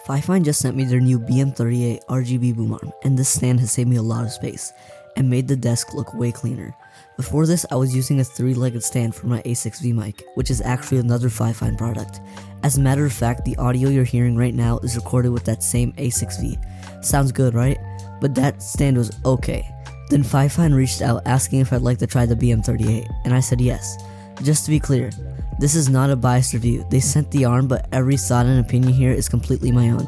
FIFINE just sent me their new BM38 RGB Boom Arm, and this stand has saved me a lot of space and made the desk look way cleaner. Before this, I was using a 3-legged stand for my A6V mic, which is actually another FIFINE product. As a matter of fact, the audio you're hearing right now is recorded with that same A6V. Sounds good, right? But that stand was okay. Then FIFINE reached out asking if I'd like to try the BM38, and I said yes. Just to be clear, this is not a biased review. They sent the arm, but every thought and opinion here is completely my own.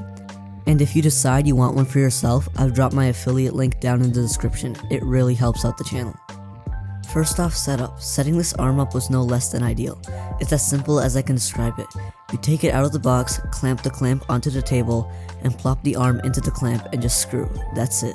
And if you decide you want one for yourself, I've dropped my affiliate link down in the description. It really helps out the channel. First off, setup. Setting this arm up was no less than ideal. It's as simple as I can describe it. You take it out of the box, clamp the clamp onto the table, and plop the arm into the clamp and just screw. That's it.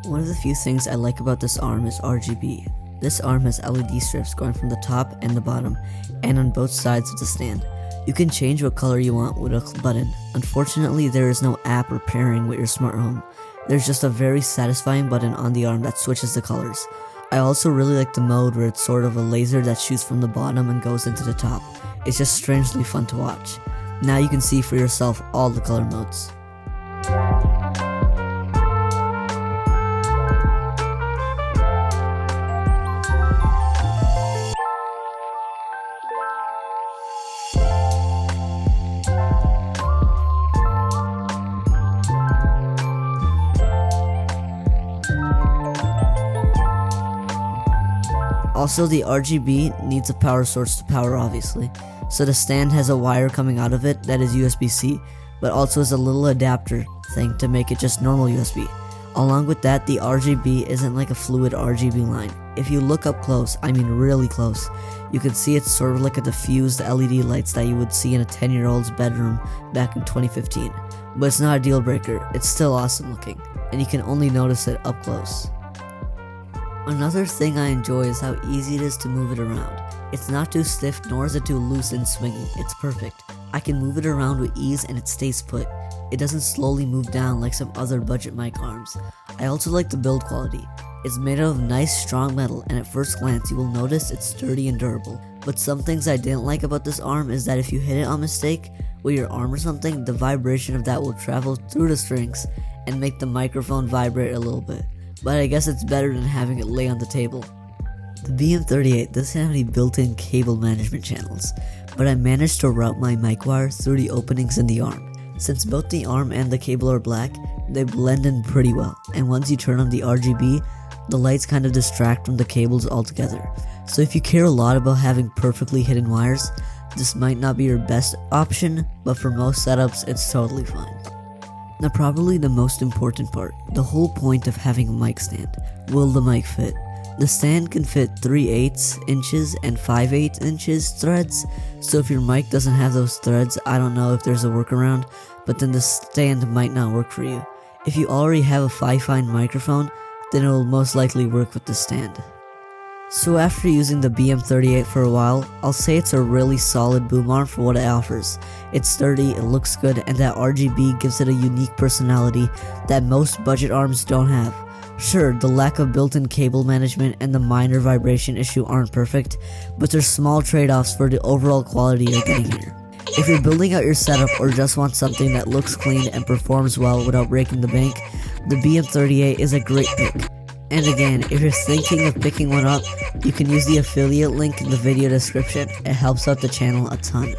One of the few things I like about this arm is RGB. This arm has LED strips going from the top and the bottom, and on both sides of the stand. You can change what color you want with a button. Unfortunately, there is no app or pairing with your smart home. There's just a very satisfying button on the arm that switches the colors. I also really like the mode where it's sort of a laser that shoots from the bottom and goes into the top. It's just strangely fun to watch. Now you can see for yourself all the color modes. Also, the RGB needs a power source to power, obviously, so the stand has a wire coming out of it that is USB-C, but also has a little adapter thing to make it just normal USB. Along with that, the RGB isn't like a fluid RGB line. If you look up close, I mean really close, you can see it's sort of like a diffused LED lights that you would see in a 10-year-old's bedroom back in 2015. But it's not a deal breaker, it's still awesome looking, and you can only notice it up close. Another thing I enjoy is how easy it is to move it around. It's not too stiff nor is it too loose and swingy, it's perfect. I can move it around with ease and it stays put. It doesn't slowly move down like some other budget mic arms. I also like the build quality. It's made out of nice strong metal, and at first glance you will notice it's sturdy and durable. But some things I didn't like about this arm is that if you hit it on mistake with your arm or something, the vibration of that will travel through the strings and make the microphone vibrate a little bit. But I guess it's better than having it lay on the table. The BM38 doesn't have any built-in cable management channels, but I managed to route my mic wire through the openings in the arm. Since both the arm and the cable are black, they blend in pretty well, and once you turn on the RGB, the lights kind of distract from the cables altogether. So if you care a lot about having perfectly hidden wires, this might not be your best option, but for most setups, it's totally fine. Now, probably the most important part, the whole point of having a mic stand. Will the mic fit? The stand can fit 3/8 inches and 5/8 inches threads, so if your mic doesn't have those threads, I don't know if there's a workaround, but then the stand might not work for you. If you already have a FIFINE microphone, then it will most likely work with the stand. So after using the BM38 for a while, I'll say it's a really solid boom arm for what it offers. It's sturdy, it looks good, and that RGB gives it a unique personality that most budget arms don't have. Sure, the lack of built-in cable management and the minor vibration issue aren't perfect, but there's small trade-offs for the overall quality you're getting here. If you're building out your setup or just want something that looks clean and performs well without breaking the bank, the BM38 is a great pick. And again, if you're thinking of picking one up, you can use the affiliate link in the video description. It helps out the channel a ton.